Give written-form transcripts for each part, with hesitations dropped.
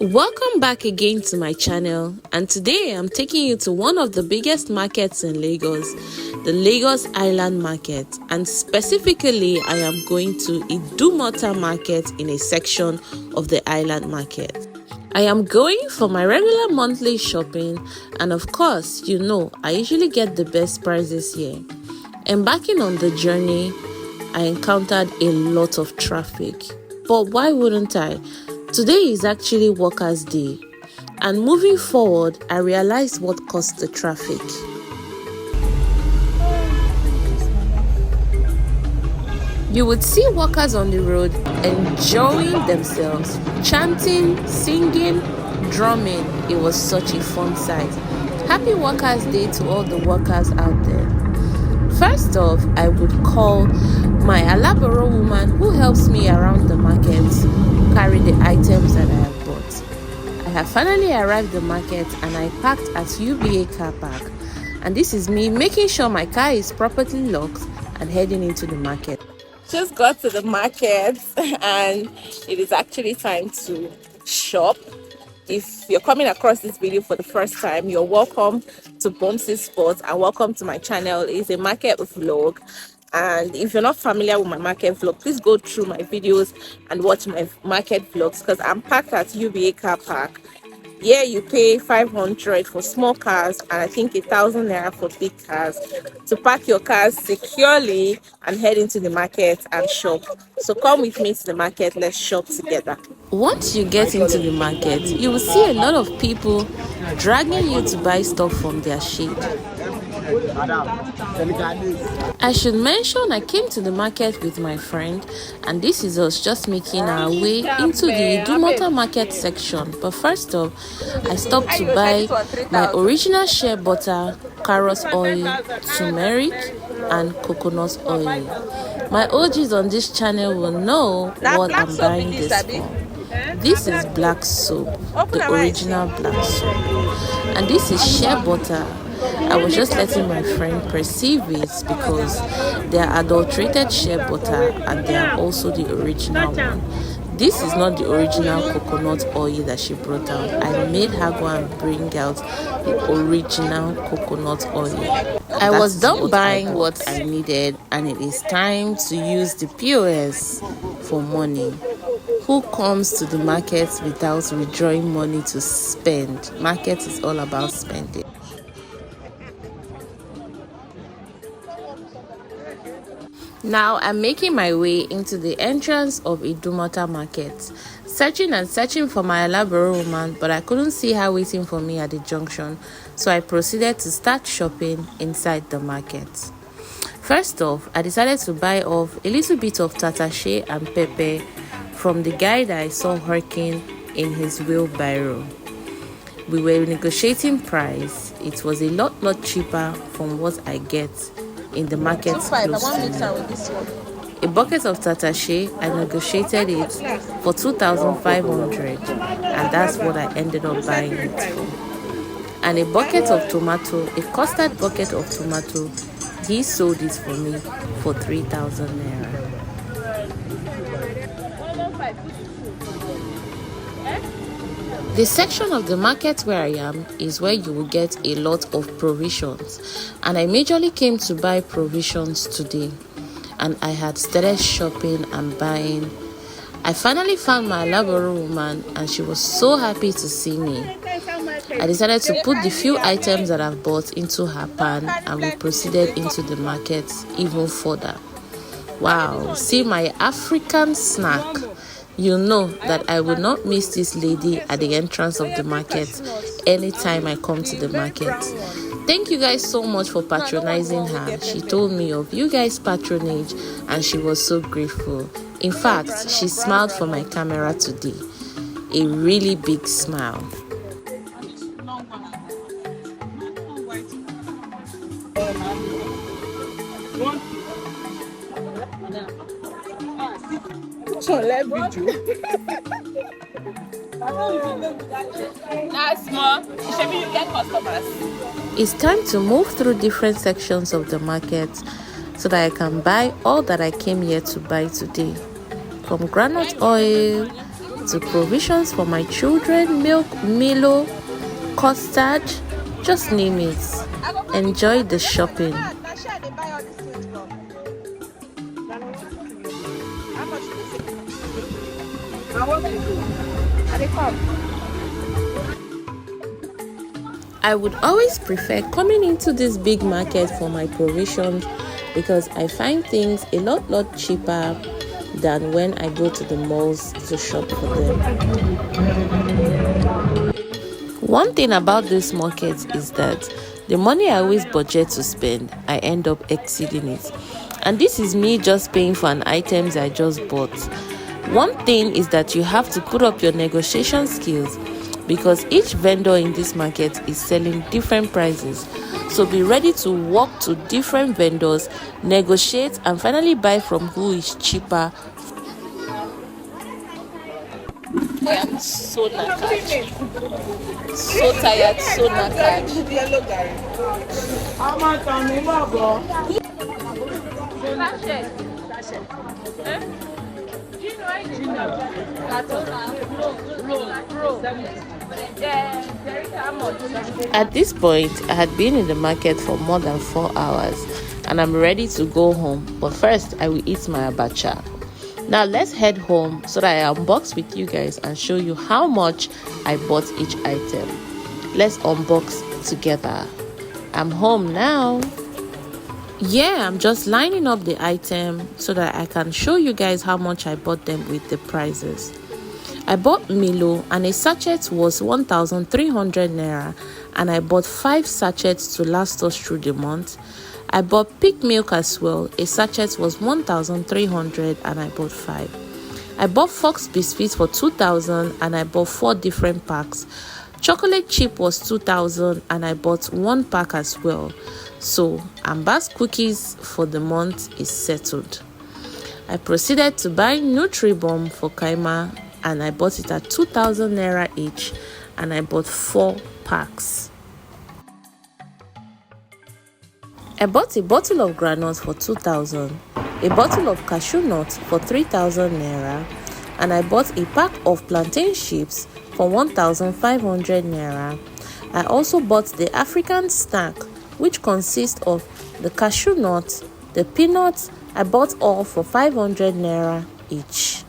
Welcome back again to my channel, and today I'm taking you to one of the biggest markets in Lagos, the Lagos Island Market, and specifically I am going to Idumota Market in a section of the Island Market. I am going for my regular monthly shopping, and of course, you know, I usually get the best prices here. Embarking on the journey, I encountered a lot of traffic, but why wouldn't I? Today is actually Workers' Day, and moving forward, I realized what caused the traffic. You would see workers on the road enjoying themselves, chanting, singing, drumming. It was such a fun sight. Happy Workers' Day to all the workers out there. First off, I would call my Alaboro woman who helps me around the market carry the items that I have bought. I have finally arrived at the market and I parked at UBA car park. And this is me making sure my car is properly locked and heading into the market. Just got to the market and it is actually time to shop. If you're coming across this video for the first time, you're welcome to Bomsy Sports and welcome to my channel. It's a market vlog. And if you're not familiar with my market vlog, please go through my videos and watch my market vlogs, because I'm parked at UBA car park. Yeah, you pay 500 for small cars and I think 1,000 naira for big cars to park your cars securely and head into the market and shop. So come with me to the market, let's shop together. Once you get into the market, you will see a lot of people dragging you to buy stuff from their shade. I should mention I came to the market with my friend, and this is us just making our way into the Idumota market section. But first off, I stopped to buy my original shea butter, carrot oil, turmeric and coconut oil. My OGs on this channel will know what I'm buying this for. This is black soap, the original black soap, and this is shea butter. I was just letting my friend perceive it because they are adulterated shea butter and they are also the original one. This is not the original coconut oil that she brought out. I made her go and bring out the original coconut oil. I was done buying what I needed, and it is time to use the POS for money. Who comes to the market without withdrawing money to spend? Market is all about spending. Now I'm making my way into the entrance of Idumota Market, searching and searching for my Alaboro woman, but I couldn't see her waiting for me at the junction, so I proceeded to start shopping inside the market. First off, I decided to buy off a little bit of tatashe and pepper from the guy that I saw working in his wheelbarrow. We were negotiating price. It was a lot cheaper from what I get in the market close to me. A bucket of tatashe, I negotiated it for 2,500, and that's what I ended up buying it for. And a bucket of tomato, a custard bucket of tomato, he sold it for me for 3,000 naira. The section of the market where I am is where you will get a lot of provisions, and I majorly came to buy provisions today, and I had started shopping and buying. I finally found my Alaboro woman and she was so happy to see me. I decided to put the few items that I've bought into her pan and we proceeded into the market even further. Wow, see my African snack. You know that I will not miss this lady at the entrance of the market anytime I come to the market. Thank you guys so much for patronizing her. She told me of you guys' patronage and she was so grateful. In fact, she smiled for my camera today. A really big smile. It's time to move through different sections of the market so that I can buy all that I came here to buy today. From groundnut oil to provisions for my children, milk, Milo, custard, just name it. Enjoy the shopping. I would always prefer coming into this big market for my provisions because I find things a lot cheaper than when I go to the malls to shop for them. One thing about this market is that the money I always budget to spend, I end up exceeding it. And this is me just paying for an items I just bought. One thing is that you have to put up your negotiation skills because each vendor in this market is selling different prices. So be ready to walk to different vendors, negotiate, and finally buy from who is cheaper. I am so knackered. So tired, so knackered. At this point, I had been in the market for more than 4 hours and I'm ready to go home. But first, I will eat my abacha. Now let's head home so that I unbox with you guys and show you how much I bought each item. Let's unbox together. I'm home now. Yeah, I'm just lining up the item so that I can show you guys how much I bought them with the prices. I bought Milo and a sachet was 1,300 naira and I bought 5 sachets to last us through the month. I bought pig milk as well. A sachet was 1,300 and I bought 5. I bought Fox biscuits for 2,000 and I bought 4 different packs. Chocolate chip was 2,000 and I bought 1 pack as well. So Amba's cookies for the month is settled. I proceeded to buy Nutribomb for Kaima and I bought it at 2,000 naira each and I bought 4 packs. I bought a bottle of granules for 2,000, a bottle of cashew nuts for 3,000 naira, and I bought a pack of plantain chips for 1,500 naira. I also bought the African snack, which consists of the cashew nuts, the peanuts. I bought all for 500 naira each.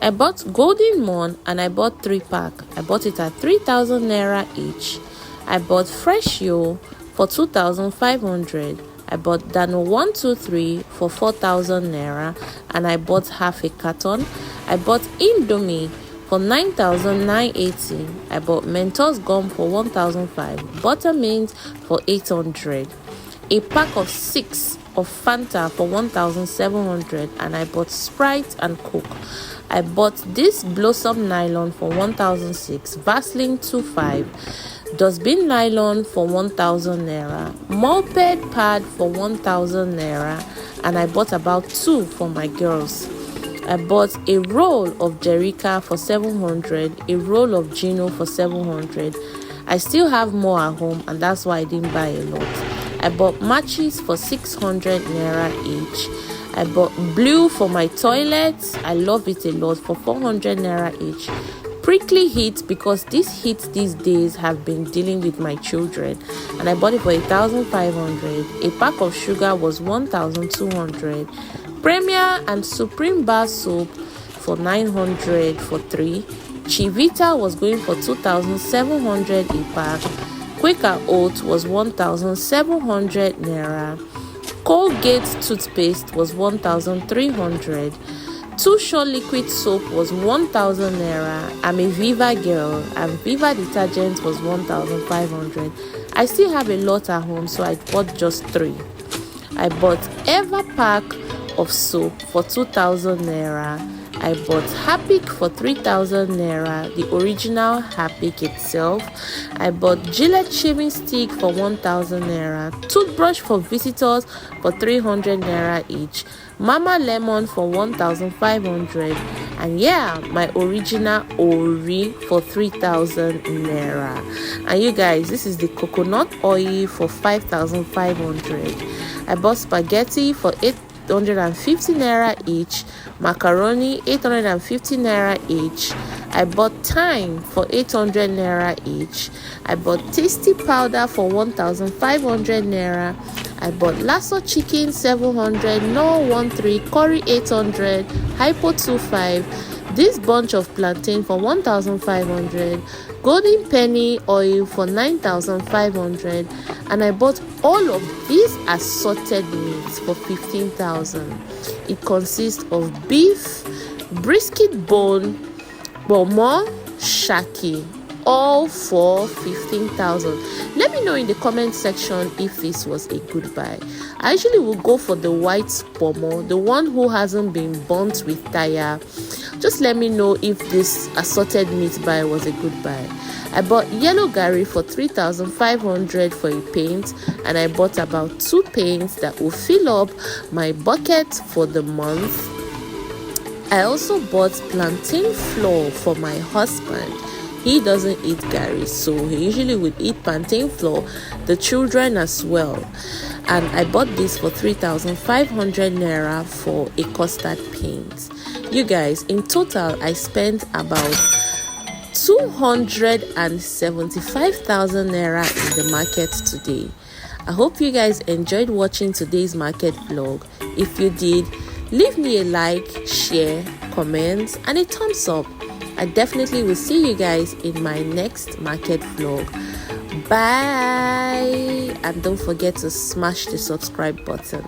I bought Golden Morn and I bought 3 pack. I bought it at 3,000 naira each. I bought Fresh Yo for 2,500. I bought Dano 123 for 4,000 naira and I bought half a carton. I bought Indomie for 9,980. I bought Mentos gum for 1,005. Buttermint for 800. A pack of 6 of Fanta for 1,700 and I bought Sprite and Coke. I bought this Blossom nylon for 1,006, Vaseline 25, dustbin nylon for 1,000 naira, moped pad for 1,000 naira, and I bought about 2 for my girls. I bought a roll of Jerica for 700, a roll of Gino for 700. I still have more at home and that's why I didn't buy a lot. I bought matches for 600 naira each. I bought blue for my toilet. I love it a lot for 400 naira each. Prickly heat because this heat these days have been dealing with my children and I bought it for 1,500. A pack of sugar was 1,200. Premier and Supreme bar soap for 900 for 3. Chivita was going for 2,700 a pack. Quaker Oat was 1,700 naira. Colgate toothpaste was 1,300. Too Short liquid soap was 1,000 naira. I'm a Viva girl and Viva detergent was 1,500. I still have a lot at home so I bought just 3. I bought Eva pack of soap for 2,000 naira. I bought Harpic for 3,000 naira, the original Harpic itself. I bought Gillette shaving stick for 1,000 naira, toothbrush for visitors for 300 naira each, Mama Lemon for 1,500, and yeah, my original Ori for 3,000 naira. And you guys, this is the coconut oil for 5,500. I bought spaghetti for 850 naira each, macaroni 850 naira each. I bought thyme for 800 naira each. I bought tasty powder for 1,500 naira. I bought lasso chicken 700, no 13, curry 800, hypo 25, this bunch of plantain for 1,500, golden penny oil for 9,500, and I bought all of these assorted meats for 15,000. It consists of beef, brisket bone, bomo, shaki, all for 15,000. Let me know in the comment section if this was a good buy. I usually will go for the white pomo, the one who hasn't been burnt with tire. Just let me know if this assorted meat buy was a good buy. I bought yellow gari for 3,500 for a paint, and I bought about 2 paints that will fill up my bucket for the month. I also bought plantain flour for my husband. He doesn't eat gari, so he usually would eat plantain flour, the children as well. And I bought this for 3,500 naira for a custard paint. You guys, in total, I spent about 275,000 naira in the market today. I hope you guys enjoyed watching today's market vlog. If you did, leave me a like, share, comment, and a thumbs up. I definitely will see you guys in my next market vlog. Bye, and don't forget to smash the subscribe button.